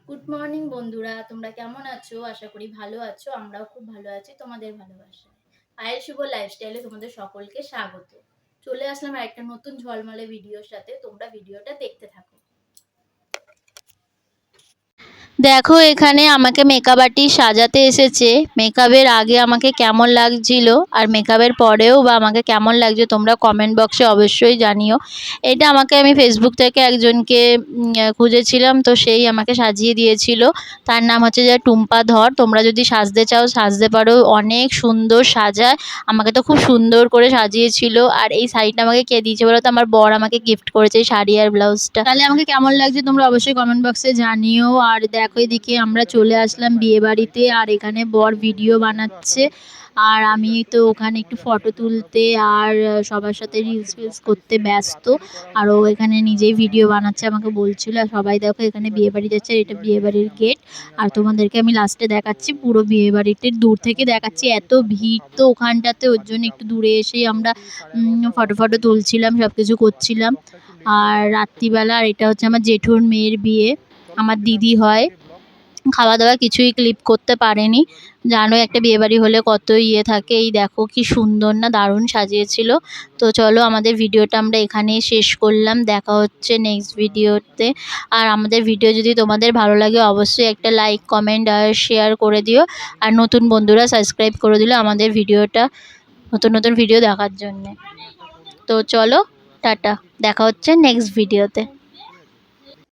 Good morning বন্ধুরা, তোমরা কেমন আছো? আশা করি ভালো আছো। আমরাও খুব ভালো আছি তোমাদের ভালোবাসায়। পায়েল শুভ লাইফস্টাইলে তোমাদের সকলকে স্বাগত। চলে আসলাম একটা নতুন ঝলমলে ভিডিওর সাথে। তোমরা ভিডিওটা দেখতে থাকো। দেখো এখানে আমাকে মেকআপ আর্টিস্ট সাজাতে এসেছে। মেকআপের আগে আমাকে কেমন লাগছিল আর মেকআপের পরেও বা আমাকে কেমন লাগছে তোমরা কমেন্ট বক্সে অবশ্যই জানিও। এটা আমাকে আমি ফেসবুক থেকে একজনকে খুঁজেছিলাম, তো সেই আমাকে সাজিয়ে দিয়েছিল। তার নাম হচ্ছে যে টুম্পা ধর। তোমরা যদি সাজতে চাও সাজতে পারো, অনেক সুন্দর সাজায়। আমাকে তো খুব সুন্দর করে সাজিয়েছিল। আর এই শাড়িটা আমাকে কে দিয়েছে বলো তো? আমার বর আমাকে গিফট করেছে এই শাড়ি আর ব্লাউজটা। তাহলে আমাকে কেমন লাগছে তোমরা অবশ্যই কমেন্ট বক্সে জানিও। আর দেখো এদিকে আমরা চলে আসলাম বিয়ে বাড়িতে, আর এখানে বর ভিডিও বানাচ্ছে আর আমি তো ওখানে একটু ফটো তুলতে আর সবার সাথে রিলস ফিলস করতে ব্যস্ত। আর ও এখানে নিজেই ভিডিও বানাচ্ছে, আমাকে বলছিল। আর সবাই দেখো এখানে বিয়ে বাড়ি যাচ্ছে, এটা বিয়ে বাড়ির গেট। আর তোমাদেরকে আমি লাস্টে দেখাচ্ছি পুরো বিয়ে বাড়িতে দূর থেকে দেখাচ্ছি। এত ভিড় তো ওখানটাতে, ওর জন্য একটু দূরে এসেই আমরা ফটো তুলছিলাম, সব কিছু করছিলাম। আর রাত্রিবেলা, আর এটা হচ্ছে আমার জেঠুর মেয়ের বিয়ে, আমার দিদি হয়। খাওয়া দাওয়া কিছুই ক্লিপ করতে পারেনি। জানো একটা বিয়েবাড়ি হলে কত থাকে। এই দেখো কি সুন্দর না, দারুণ সাজিয়েছিল। তো চলো আমাদের ভিডিওটা আমরা এখানেই শেষ করলাম। দেখা হচ্ছে নেক্সট ভিডিওতে। আর আমাদের ভিডিও যদি তোমাদের ভালো লাগে অবশ্যই একটা লাইক কমেন্ট আর শেয়ার করে দিও। আর নতুন বন্ধুরা সাবস্ক্রাইব করে দিলে আমাদের ভিডিওটা, নতুন নতুন ভিডিও দেখার জন্যে। তো চলো টাটা, দেখা হচ্ছে নেক্সট ভিডিওতে।